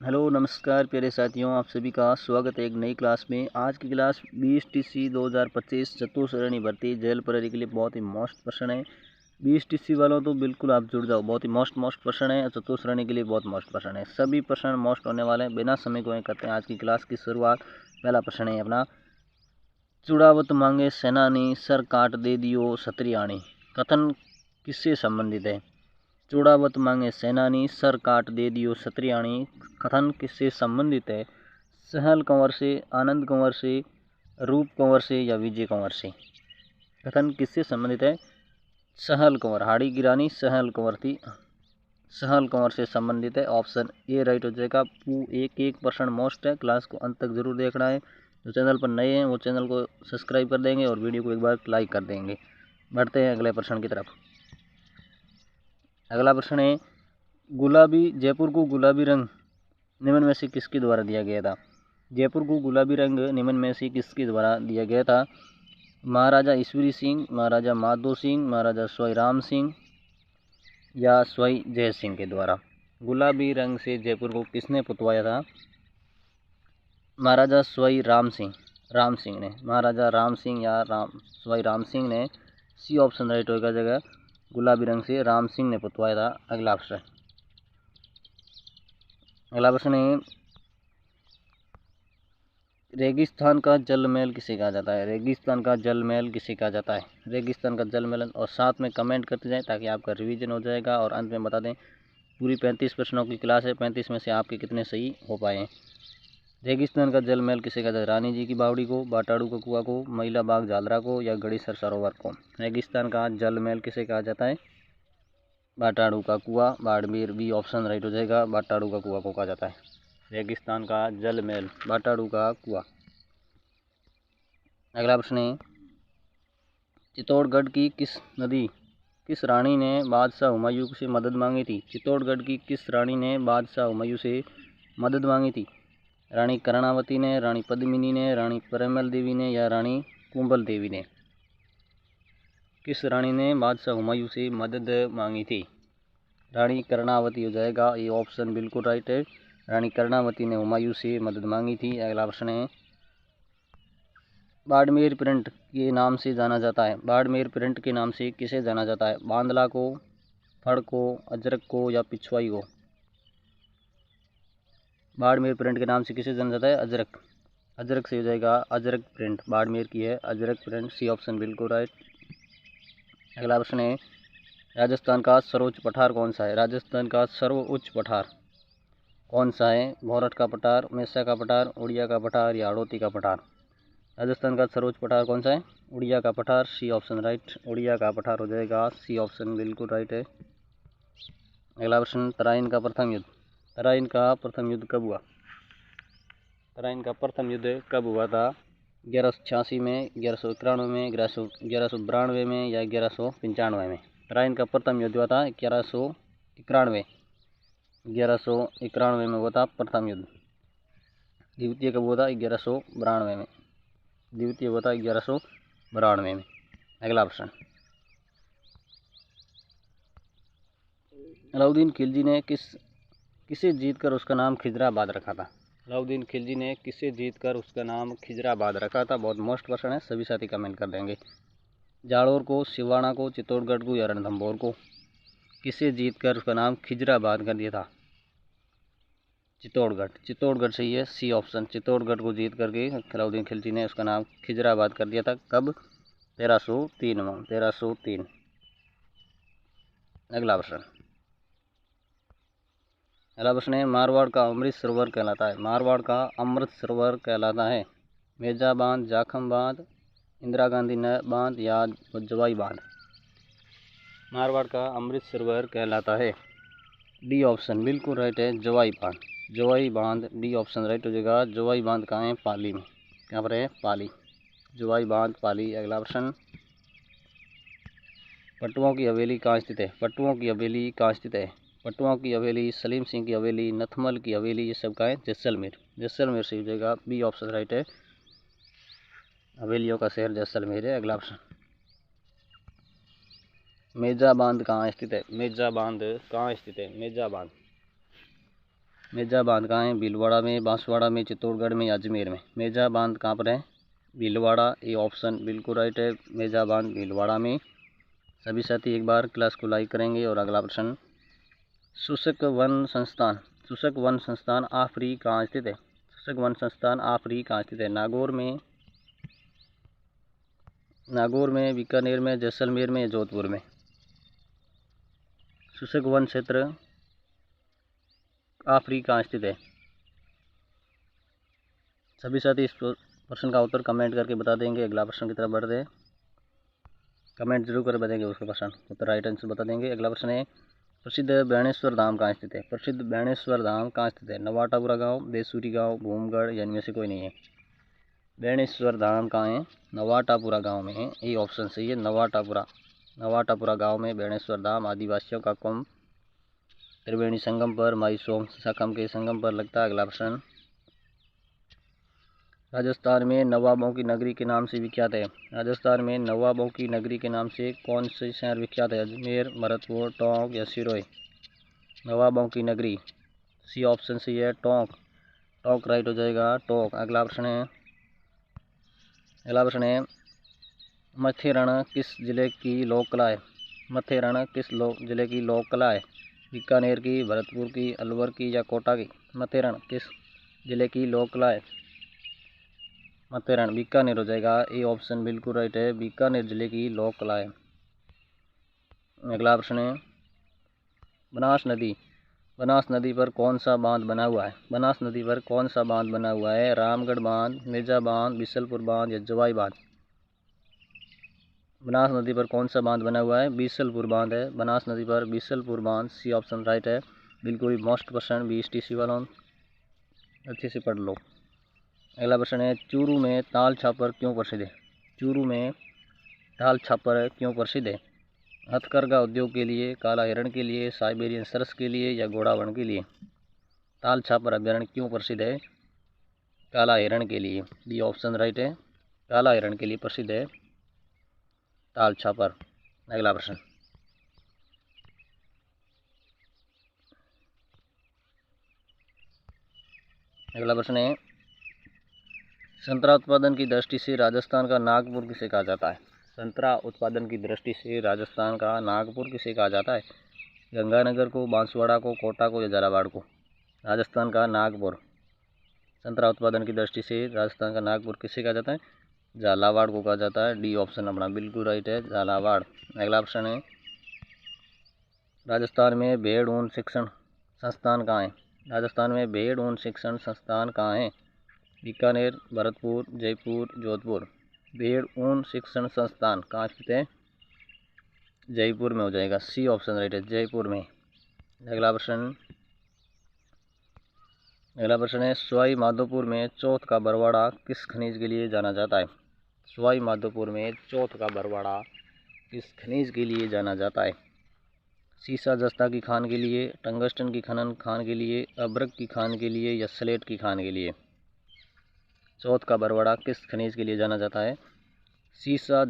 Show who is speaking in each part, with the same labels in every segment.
Speaker 1: Hello नमस्कार प्यारे साथियों, आप सभी का स्वागत है एक नई क्लास में। आज की क्लास 20 TC 2025 चतुश्रेणी भर्ती जेल प्रहरी के लिए बहुत ही मस्त प्रश्न है। 20 TC वालों तो बिल्कुल आप जुड़ जाओ, बहुत ही मस्त प्रश्न है। चतुश्रेणी के लिए बहुत मस्त प्रश्न है, सभी प्रश्न मस्त होने वाले हैं। बिना समय को करते हैं आज की क्लास की शुरुआत। पहला प्रश्न है अपना, चुड़ावत मांगे सेनानी सर काट दे दियो क्षत्रियाणी, कथन किससे संबंधित है? चूड़ावत मांगे सेनानी सर काट दे दियो क्षत्रियाणी, कथन किससे संबंधित है? सहल कंवर से, आनंद कंवर से, रूप कंवर से या विजय कंवर से? कथन किससे संबंधित है? सहल कंवर, हाड़ी की रानी सहल कंवर थी, सहल कंवर से संबंधित है। ऑप्शन ए राइट हो जाएगा। एक प्रश्न मोस्ट है, क्लास को अंत तक जरूर देखना है। जो चैनल पर नए हैं वो चैनल को सब्सक्राइब कर देंगे और वीडियो को एक बार लाइक कर देंगे। बढ़ते हैं अगले प्रश्न की तरफ। अगला प्रश्न है, गुलाबी जयपुर को गुलाबी रंग निम्न में से किसके द्वारा दिया गया था? जयपुर को गुलाबी रंग निम्न में से किसके द्वारा दिया गया था? महाराजा ईश्वरी सिंह, महाराजा माधो सिंह, महाराजा स्वाई राम सिंह या स्वाई जय सिंह के द्वारा? गुलाबी रंग से जयपुर को किसने पुतवाया था? महाराजा स्वाई राम सिंह ने, महाराजा राम सिंह या स्वाई राम सिंह ने। सी ऑप्शन राइट होगा जगह, गुलाबी रंग से राम सिंह ने पुतवाया था। अगला प्रश्न है, रेगिस्तान का जल महल किसे कहा जाता है? रेगिस्तान का जल महल किसे कहा जाता है? रेगिस्तान का जल महल। और साथ में कमेंट करते जाएं ताकि आपका रिवीजन हो जाएगा। और अंत में बता दें, पूरी 35 प्रश्नों की क्लास है, 35 में से आपके कितने सही हो पाए हैं। रेगिस्तान का जल महल किसे कहा जाता है? रानी जी की बावड़ी को, बाटाड़ू का कुआं को, महिला बाग जालरा को या गड़ीसर सरोवर को? रेगिस्तान का जल महल किसे कहा जाता है? बाटाड़ू का कुआं, बाड़मेर। बी ऑप्शन राइट हो जाएगा, बाटाड़ू का कुआं को कहा जाता है रेगिस्तान का जल महल, बाटाड़ू का कुआं। अगला प्रश्न है, चित्तौड़गढ़ की किस रानी ने बादशाह हुमायूं से मदद मांगी थी? चित्तौड़गढ़ की किस रानी ने बादशाह हुमायूं से मदद मांगी थी? रानी कर्णावती ने, रानी पद्मिनी ने, रानी परिमल देवी ने या रानी कुंभल देवी ने? किस रानी ने बादशाह हुमायूं से मदद मांगी थी? रानी कर्णावती हो जाएगा, ये ऑप्शन बिल्कुल राइट है। रानी कर्णावती ने हुमायूं से मदद मांगी थी। अगला प्रश्न है, बाड़मेर प्रिंट के नाम से जाना जाता है? बाड़मेर प्रिंट के नाम से किसे जाना जाता है? बांदला को, फड़ को, अजरक को या पिछवाई को? बाड़मेर प्रिंट के नाम से किसे जाना जाता है? अजरक। अजरक से हो जाएगा, अजरक प्रिंट बाड़मेर की है, अजरक प्रिंट। सी ऑप्शन बिल्कुल राइट। अगला प्रश्न है, राजस्थान का सर्वोच्च पठार कौन सा है? राजस्थान का सर्वोच्च पठार कौन सा है? भौरठ का पठार, मेसा का पठार, उड़िया का पठार या हड़ौती का पठार? राजस्थान का सर्वोच्च पठार कौन सा है? उड़िया का पठार। सी ऑप्शन राइट, उड़िया का पठार हो जाएगा। सी ऑप्शन बिल्कुल राइट है। अगला प्रश्न, तराइन का प्रथम युद्ध, तराइन का प्रथम युद्ध कब हुआ? तराइन का प्रथम युद्ध कब हुआ था? 1186 में, 1191 में, 1192 में या 1195 में? तराइन का प्रथम युद्ध हुआ था 1191, 1191 में हुआ था प्रथम युद्ध। द्वितीय कब हुआ था? 1192 में। द्वितीय हुआ था 1192 में। अगला प्रश्न, अलाउद्दीन खिलजी ने किसे जीतकर उसका नाम खिजराबाद रखा था? अलाउद्दीन खिलजी ने किसे जीतकर उसका नाम खिजराबाद रखा था? बहुत मोस्ट प्रश्न है, सभी साथी कमेंट कर देंगे। जालोर को, सिवाना को, चित्तौड़गढ़ को या रणथंभौर को? किसे जीतकर उसका नाम खिजराबाद कर दिया था? चित्तौड़गढ़। चित्तौड़गढ़ सही है। सी ऑप्शन, चित्तौड़गढ़ को जीत करके अलाउद्दीन खिलजी ने उसका नाम खिजराबाद कर दिया था। कब? 1303 में, 1303। अगला प्रश्न, अगला प्रश्न है, मारवाड़ का अमृत सरोवर कहलाता है? मारवाड़ का अमृत सरोवर कहलाता है मेजा बांध, जाखम बांध, इंदिरा गांधी बांध या जवाई बांध? मारवाड़ का अमृत सरोवर कहलाता है, डी ऑप्शन बिल्कुल राइट है, जवाई बांध। जवाई बांध, डी ऑप्शन राइट हो जाएगा। जवाई बांध कहाँ है? पाली में। कहाँ पर है? पाली। जवाई बांध पाली। अगला प्रश्न, पट्टुओं की हवेली कहाँ स्थित है? पट्टुओं की हवेली कहाँ स्थित है? पट्टुओं की हवेली, सलीम सिंह की हवेली, नथमल की हवेली, ये सब का है? जैसलमेर। जैसलमेर से हो जाएगा, बी ऑप्शन राइट है, हवेलियों का शहर जैसलमेर है। अगला प्रश्न, मेजा बांध कहाँ स्थित है? मेजा बांध कहाँ स्थित है? मेजा बांध, मेजा बांध कहाँ है? भीलवाड़ा में, बांसवाड़ा में, चित्तौड़गढ़ में या अजमेर में? मेजा बांध कहाँ पर है? भीलवाड़ा। ये ऑप्शन बिल्कुल राइट है, मेजा बांध भीलवाड़ा में। सभी साथी एक बार क्लास को लाइक करेंगे। और अगला प्रश्न, शुष्क वन संस्थान आफरी कहाँ स्थित है? शुष्क वन संस्थान आफरी कहाँ स्थित है? नागौर में, बीकानेर में, जैसलमेर में या जोधपुर में? शुष्क वन क्षेत्र आफरी कहाँ स्थित है? सभी साथी इस प्रश्न का उत्तर कमेंट करके बता देंगे। अगला प्रश्न की तरफ बढ़ते हैं। कमेंट जरूर कर बताएंगे उसका प्रश्न उत्तर राइट आंसर बता देंगे। अगला प्रश्न है, प्रसिद्ध बेणेश्वर धाम कहाँ स्थित है? प्रसिद्ध बेणेश्वर धाम कहाँ स्थित है? नवाटापुरा गांव, देसूरी गांव, भूमगढ़ या इनमें से कोई नहीं है? बेणेश्वर धाम कहाँ है? नवाटापुरा गांव में है। ये ऑप्शन सही है, नवाटापुरा गांव में बेणेश्वर धाम। आदिवासियों का कुंभ त्रिवेणी संगम पर, माई सोम शाकम के संगम पर लगता है। अगला प्रश्न, राजस्थान में नवाबों की नगरी के नाम से विख्यात है? राजस्थान में नवाबों की नगरी के नाम से कौन से शहर विख्यात है? अजमेर, भरतपुर, टोंक या सिरोही? नवाबों की नगरी, सी ऑप्शन सही है, टोंक राइट हो जाएगा, टोंक। अगला प्रश्न है, मथेरण किस जिले की लोक कला है? मथेरण किस जिले की लोक कला है? बीकानेर की, भरतपुर की, अलवर की या कोटा की? मथेरण किस जिले की लोक कला है? मथेरण बीकानेर हो जाएगा। ये ऑप्शन बिल्कुल राइट है, बीकानेर जिले की लोक कला है। अगला प्रश्न है, बनास नदी पर कौन सा बांध बना हुआ है? बनास नदी पर कौन सा बांध बना हुआ है? रामगढ़ बांध, मिर्जा बांध, बिसलपुर बांध या जवाई बांध? बनास नदी पर कौन सा बांध बना हुआ है? बिसलपुर बांध है। बनास नदी पर बिसलपुर बांध, सी ऑप्शन राइट है। बिल्कुल मोस्ट क्वेश्चन BSTC वालों अच्छे से पढ़ लो। अगला प्रश्न है, चूरू में ताल छापर क्यों प्रसिद्ध है? चूरू में ताल छापर क्यों प्रसिद्ध है? हथकरघा उद्योग के लिए, काला हिरण के लिए, साइबेरियन सरस के लिए या घोड़ावर्ण के लिए? ताल छापर अभ्यारण्य क्यों प्रसिद्ध है? काला हिरण के लिए, डी ऑप्शन राइट है, काला हिरण के लिए प्रसिद्ध है ताल छापर। अगला प्रश्न, है, संतरा उत्पादन की दृष्टि से राजस्थान का नागपुर किसे कहा जाता है? संतरा उत्पादन की दृष्टि से राजस्थान का नागपुर किसे कहा जाता है? गंगानगर को, बांसवाड़ा को, कोटा को या झालावाड़ को? राजस्थान का नागपुर, संतरा उत्पादन की दृष्टि से राजस्थान का नागपुर किसे कहा जाता है? झालावाड़ को कहा जाता है। डी ऑप्शन अपना बिल्कुल राइट है, झालावाड़। अगला प्रश्न है, राजस्थान में भेड़ ऊन शिक्षण संस्थान कहाँ है? राजस्थान में भेड़ ऊन शिक्षण संस्थान कहाँ है? बीकानेर, भरतपुर, जयपुर, जोधपुर? भेड़ ऊन शिक्षण संस्थान कहाँ स्थित है? जयपुर में हो जाएगा, सी ऑप्शन राइट है, जयपुर में। अगला प्रश्न है, सवाई माधोपुर में चौथ का बरवाड़ा किस खनिज के लिए जाना जाता है? सवाई माधोपुर में चौथ का बरवाड़ा किस खनिज के लिए जाना जाता है? सीसा जस्ता की खान के लिए, टंगस्टन की खनन खान के लिए, अब्रक की खान के लिए या स्लेट की खान के लिए? चौथ का बरवाड़ा किस खनिज के लिए जाना जाता है? सीसा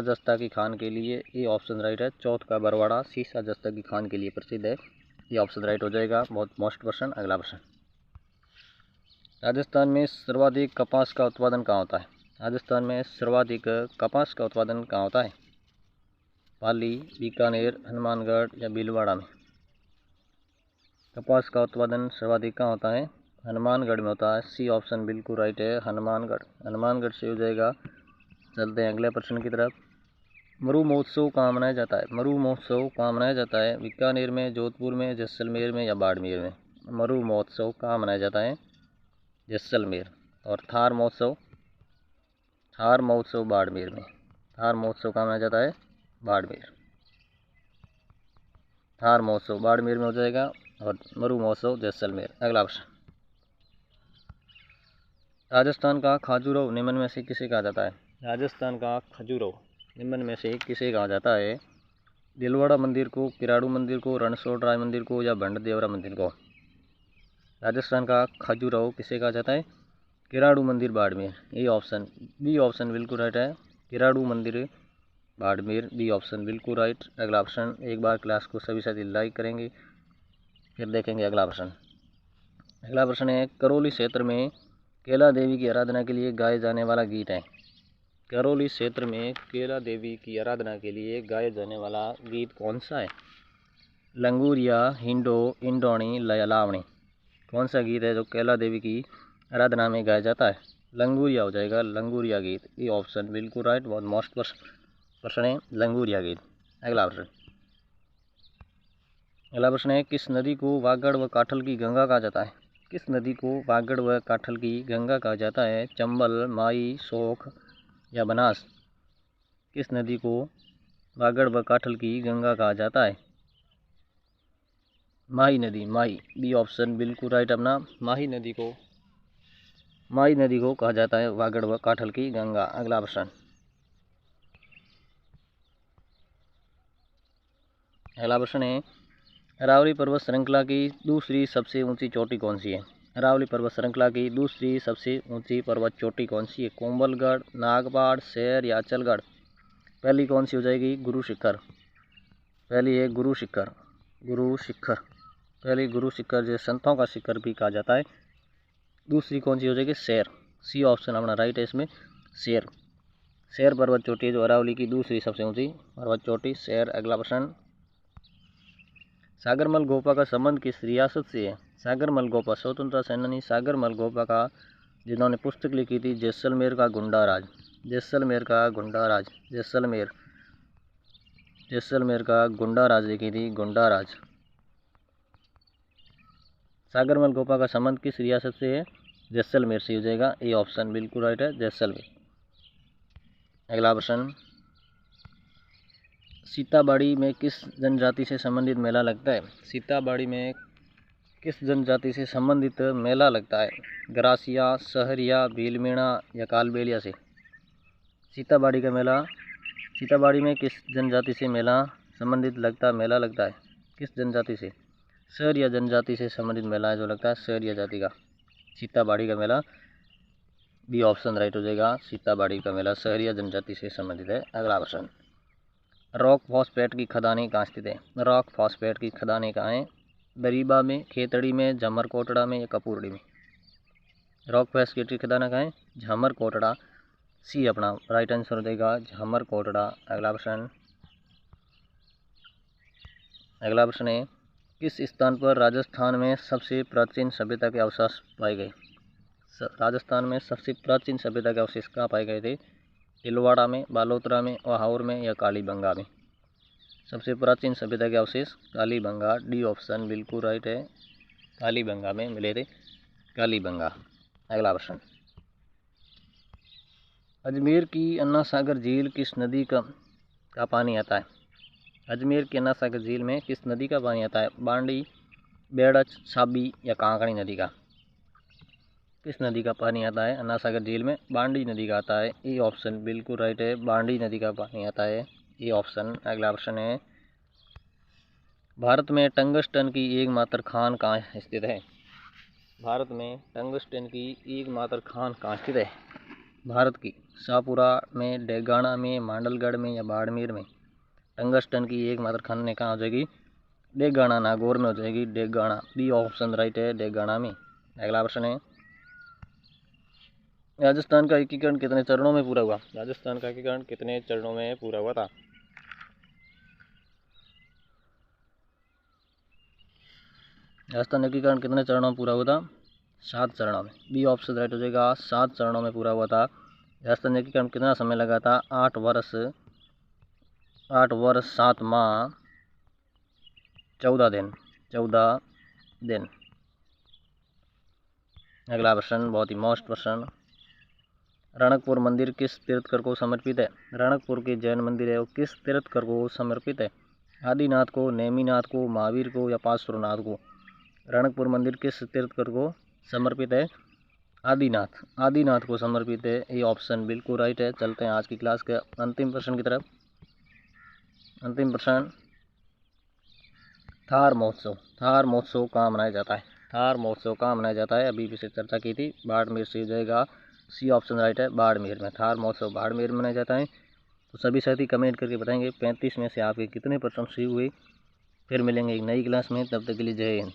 Speaker 1: जस्ता की खान के लिए, ये ऑप्शन राइट है। चौथ का बरवाड़ा सीसा जस्ता की खान के लिए प्रसिद्ध है, ये ऑप्शन राइट हो जाएगा। बहुत मोस्ट क्वेश्चन। अगला प्रश्न, राजस्थान में सर्वाधिक कपास का उत्पादन कहाँ होता है? राजस्थान में सर्वाधिक कपास का उत्पादन कहाँ होता है? पाली, बीकानेर, हनुमानगढ़ या भीलवाड़ा में? कपास का उत्पादन सर्वाधिक कहाँ होता है? हनुमानगढ़ में होता है, सी ऑप्शन बिल्कुल राइट है, हनुमानगढ़ से हो जाएगा। चलते हैं अगले प्रश्न की तरफ। मरु महोत्सव कहाँ मनाया जाता है? बीकानेर में, जोधपुर में, जैसलमेर में या बाड़मेर में? मरु महोत्सव कहाँ मनाया जाता है? जैसलमेर। और थार महोत्सव बाड़मेर में। थार महोत्सव कहाँ मनाया जाता है? बाड़मेर। थार महोत्सव बाड़मेर में हो जाएगा और मरु महोत्सव जैसलमेर। अगला प्रश्न, राजस्थान का खजुराहो निम्न में से किसे कहा जाता है? राजस्थान का खजुराहो निम्न में से किसे कहा जाता है? दिलवाड़ा मंदिर को, किराड़ू मंदिर को, रणछोड़ राय मंदिर को या भंड देवरा मंदिर को? राजस्थान का खजुराहो किसे कहा जाता है? किराड़ू मंदिर बाड़मेर, ये ऑप्शन बी ऑप्शन बिल्कुल राइट है, किराड़ू मंदिर बाड़मेर, बी ऑप्शन बिल्कुल राइट। अगला ऑप्शन, एक बार क्लास को सभी साथी लाइक करेंगे। फिर देखेंगे अगला प्रश्न। अगला प्रश्न है, करौली क्षेत्र में केला देवी की आराधना के लिए गाए जाने वाला गीत है। करौली क्षेत्र में केला देवी की आराधना के लिए गाया जाने वाला गीत कौन सा है? लंगूरिया, हिंडो, इंडोणी, लावणी। कौन सा गीत है जो केला देवी की आराधना में गाया जाता है? लंगूरिया हो जाएगा, लंगूरिया गीत। ये ऑप्शन बिल्कुल राइट, बहुत मोस्ट प्रश्न है, लंगूरिया गीत। अगला प्रश्न है, किस नदी को वागड़ व काठल की गंगा कहा जाता है? किस नदी को वागड़ व काठल की गंगा कहा जाता है? चंबल, माई, शोख या बनास? किस नदी को वागड़ व काठल की गंगा कहा जाता है? माही नदी, माही। बी ऑप्शन बिल्कुल राइट अपना। माही नदी को कहा जाता है वागड़ व काठल की गंगा। अगला प्रश्न है, अरावली पर्वत श्रृंखला की दूसरी सबसे ऊंची चोटी कौन सी है? अरावली पर्वत श्रृंखला की दूसरी सबसे ऊंची पर्वत चोटी कौन सी है? कोंबलगढ़, नागपाड़, शहर या अचलगढ़? पहली कौन सी हो जाएगी? गुरु शिखर। पहली है गुरु शिखर। पहली गुरु शिखर, जो संतों का शिखर भी कहा जाता है। दूसरी कौन सी हो जाएगी? शेर। सी ऑप्शन अपना राइट है इसमें, शेर। शेर पर्वत चोटी है जो अरावली की दूसरी सबसे ऊंची पर्वत चोटी, शेर। अगला प्रश्न, सागरमल गोपा का संबंध किस रियासत से है? सागरमल गोपा स्वतंत्रता सेनानी सागरमल गोपा का, जिन्होंने पुस्तक लिखी थी जैसलमेर का गुंडा राज। जैसलमेर का गुंडा राज, जैसलमेर का गुंडा राज लिखी थी, गुंडा राज। सागरमल गोपा का संबंध किस रियासत से है? जैसलमेर से हो जाएगा। ये ऑप्शन बिल्कुल राइट है, जैसलमेर। अगला प्रश्न, सीताबाड़ी में किस जनजाति से संबंधित मेला लगता है? सीताबाड़ी में किस जनजाति से संबंधित मेला लगता है? गरासिया, सहरिया, भीलमीणा या कालबेलिया से? सीताबाड़ी में किस जनजाति से मेला लगता है? किस जनजाति से? सहरिया जनजाति से संबंधित मेला है जो लगता है, सहरिया जाति का सीताबाड़ी का मेला। बी ऑप्शन राइट हो जाएगा, सीताबाड़ी का मेला सहरिया जनजाति से संबंधित है। अगला प्रश्न, रॉक फॉस्फेट की खदानें कहाँ स्थित है? रॉक फॉस्फेट की खदानें कहाँ हैं? दरीबा में, खेतड़ी में, झमरकोटड़ा में या कपूरड़ी में? रॉक फॉस्फेट की खदानें कहाँ हैं? झमरकोटड़ा। सी अपना राइट आंसर हो जाएगा, झमरकोटड़ा। अगला प्रश्न है, किस स्थान पर राजस्थान में सबसे प्राचीन सभ्यता के अवशेष पाए गए? राजस्थान में सबसे प्राचीन सभ्यता के अवशेष कहाँ पाए गए थे? तिलवाड़ा में, बालोतरा में, ओहावोर में या कालीबंगा में? सबसे प्राचीन सभ्यता के अवशेष कालीबंगा। डी ऑप्शन बिल्कुल राइट है, कालीबंगा में मिले थे, कालीबंगा। अगला प्रश्न, अजमेर की अन्ना सागर झील किस नदी का पानी आता है? अजमेर की अन्ना सागर झील में किस नदी का पानी आता है? बांडी, बेड़च, साबी या कांकड़ी नदी का? किस नदी का पानी आता है अन्ना सागर झील में? बांडी नदी का आता है। ये ऑप्शन बिल्कुल राइट है, बांडी नदी का पानी आता है, ये ऑप्शन। अगला प्रश्न है, भारत में टंगस्टन की एकमात्र खान कहाँ स्थित है? भारत में टंगस्टन की एकमात्र खान कहाँ स्थित है? भारत की शाहपुरा में, डेगाना में, मांडलगढ़ में या बाड़मेर में? टंगस्टन की एकमात्र खान कहाँ हो जाएगी? डेगाना, नागौर में हो जाएगी, डेगाना। बी ऑप्शन राइट है, डेगाना में। अगला प्रश्न है, राजस्थान का एकीकरण कितने चरणों में पूरा हुआ? राजस्थान का एकीकरण कितने चरणों में पूरा हुआ था? राजस्थान एकीकरण कितने चरणों में पूरा हुआ था? 7 चरणों में। बी ऑप्शन राइट हो जाएगा, 7 चरणों में पूरा हुआ था। राजस्थान एकीकरण कितना समय लगा था? 8 वर्ष 7 माह 14 दिन। अगला प्रश्न बहुत ही मोस्ट प्रश्न, रणकपुर मंदिर किस तीर्थकर को समर्पित है? रणकपुर के जैन मंदिर है वो किस तीर्थकर को समर्पित है? आदिनाथ को, नेमिनाथ को, महावीर को या पार्श्वनाथ को? रणकपुर मंदिर किस तीर्थकर को समर्पित है? आदिनाथ को समर्पित है। ये ऑप्शन बिल्कुल राइट है। चलते हैं आज की क्लास के अंतिम प्रश्न की तरफ। अंतिम प्रश्न, थार महोत्सव कहाँ मनाया जाता है? थार महोत्सव कहाँ मनाया जाता है? अभी से चर्चा की थी, बाड़मेर से हो जाएगा। सी ऑप्शन राइट है, बाड़मेर में। थार महोत्सव बाड़मेर में मनाया जाता है। तो सभी साथी कमेंट करके बताएंगे 35 में से आपके कितने प्रश्न सही हुए। फिर मिलेंगे एक नई क्लास में, तब तक के लिए जय हिंद।